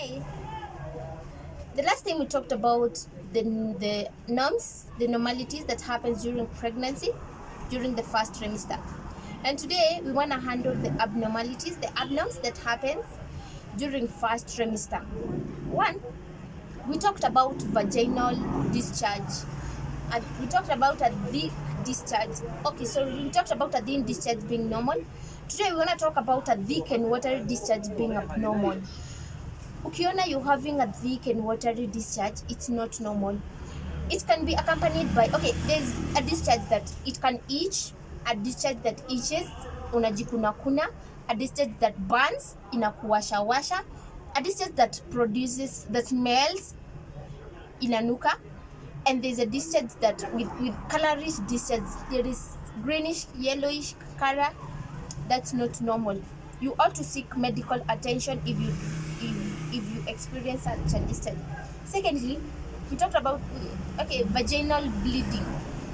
Hey, the last time we talked about the norms, the normalities that happens during pregnancy, during the first trimester. And today we want to handle the abnormalities, the abnorms that happens during first trimester. One, we talked about vaginal discharge. And we talked about a thick discharge. Okay, so we talked about a thin discharge being normal. Today we want to talk about a thick and watery discharge being abnormal. Ukiona you're having a thick and watery discharge, it's not normal. It can be accompanied by, okay, there's a discharge that it can itch, a discharge that itches, unajikuna kuna, a discharge that burns, inakuwasha washa, a discharge that produces, that smells, inanuka, and there's a discharge that with colorish discharge, there is greenish, yellowish color. That's not normal. You ought to seek medical attention if you experience such a discharge. Secondly, we talked about vaginal bleeding.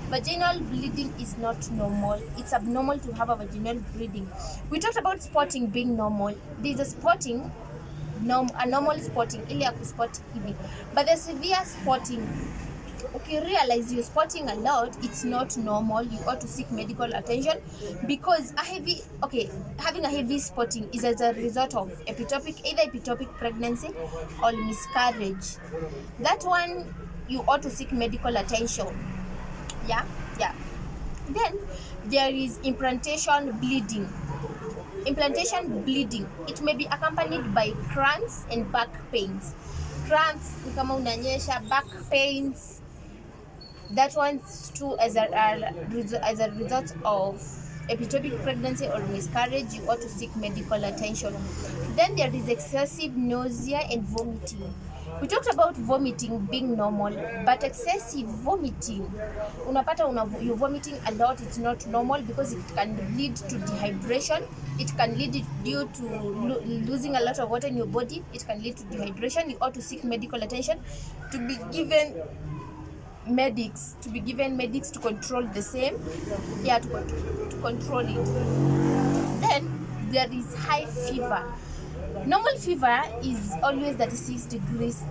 Vaginal bleeding is not normal. It's abnormal to have a vaginal bleeding. We talked about spotting being normal. There's a spotting, a normal spotting, ile ya kuspot hivi. But the severe spotting, okay, realize you're spotting a lot, it's not normal. You ought to seek medical attention because having a heavy spotting is as a result of either ectopic pregnancy or miscarriage. That one, you ought to seek medical attention. Yeah. Then there is implantation bleeding. Implantation bleeding, it may be accompanied by cramps and back pains. Cramps kama unanyesha, back pains, that one's too as a result of ectopic pregnancy or miscarriage. You ought to seek medical attention. Then there is excessive nausea and vomiting. We talked about vomiting being normal, but excessive vomiting, you're vomiting a lot, it's not normal because it can lead to dehydration. It can lead due to losing a lot of water in your body. It can lead to dehydration. You ought to seek medical attention, to be given medics to control the same, to control it. Then there is high fever. Normal fever is always 36 degrees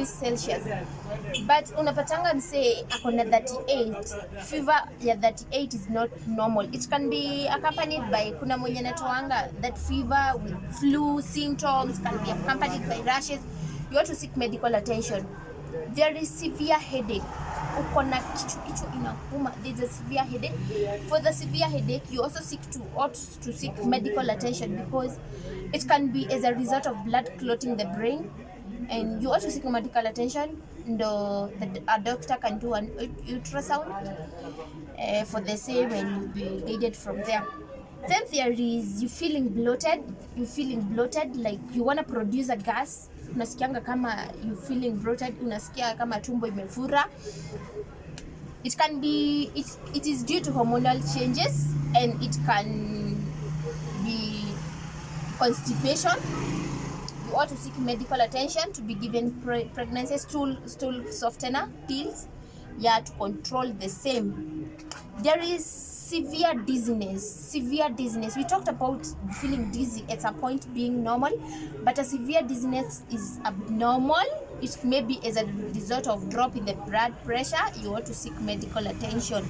Celsius, but unapatanga mse akona 38. Fever ya 38 is not normal. It can be accompanied by, kuna mwenye natoanga that fever with flu symptoms, can be accompanied by rashes. You ought to seek medical attention. There is severe headache. Ukona kichwa inakuuma, there's a severe headache. For the severe headache, you also ought to seek medical attention because it can be as a result of blood clotting the brain, and you ought to seek medical attention. A doctor can do an ultrasound for the same, and you'll be guided from there. Then there is you feeling bloated, like you want to produce a gas. Unasikianga kama you feeling bloated, unasikia kama tumbo imefura. It can be, it is due to hormonal changes, and it can be constipation. You ought to seek medical attention, to be given pregnancy stool softener pills, to control the same. There is severe dizziness. We talked about feeling dizzy at a point being normal, but a severe dizziness is abnormal. It may be as a result of drop in the blood pressure. You ought to seek medical attention.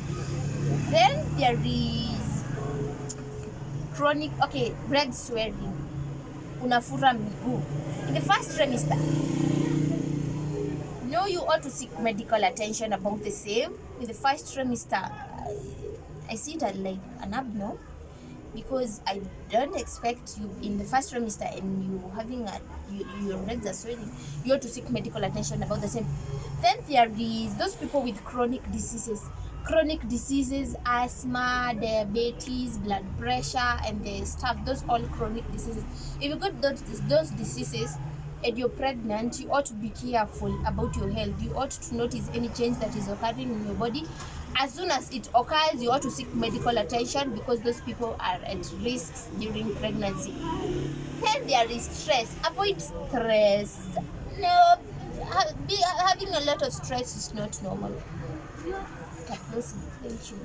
Then there is chronic, red swelling. Unafura miguu. In the first trimester, no, you ought to seek medical attention about the same. In the first trimester, I see that like an abnormal, because I don't expect you in the first trimester and you having your legs are swelling. You ought to seek medical attention about the same. Then there is those people with chronic diseases, asthma, diabetes, blood pressure, and the stuff. Those all chronic diseases. If you got those diseases and you're pregnant, you ought to be careful about your health. You ought to notice any change that is occurring in your body. As soon as it occurs, you ought to seek medical attention because those people are at risk during pregnancy. Then there is stress. Avoid stress. No, having a lot of stress is not normal. Thank you.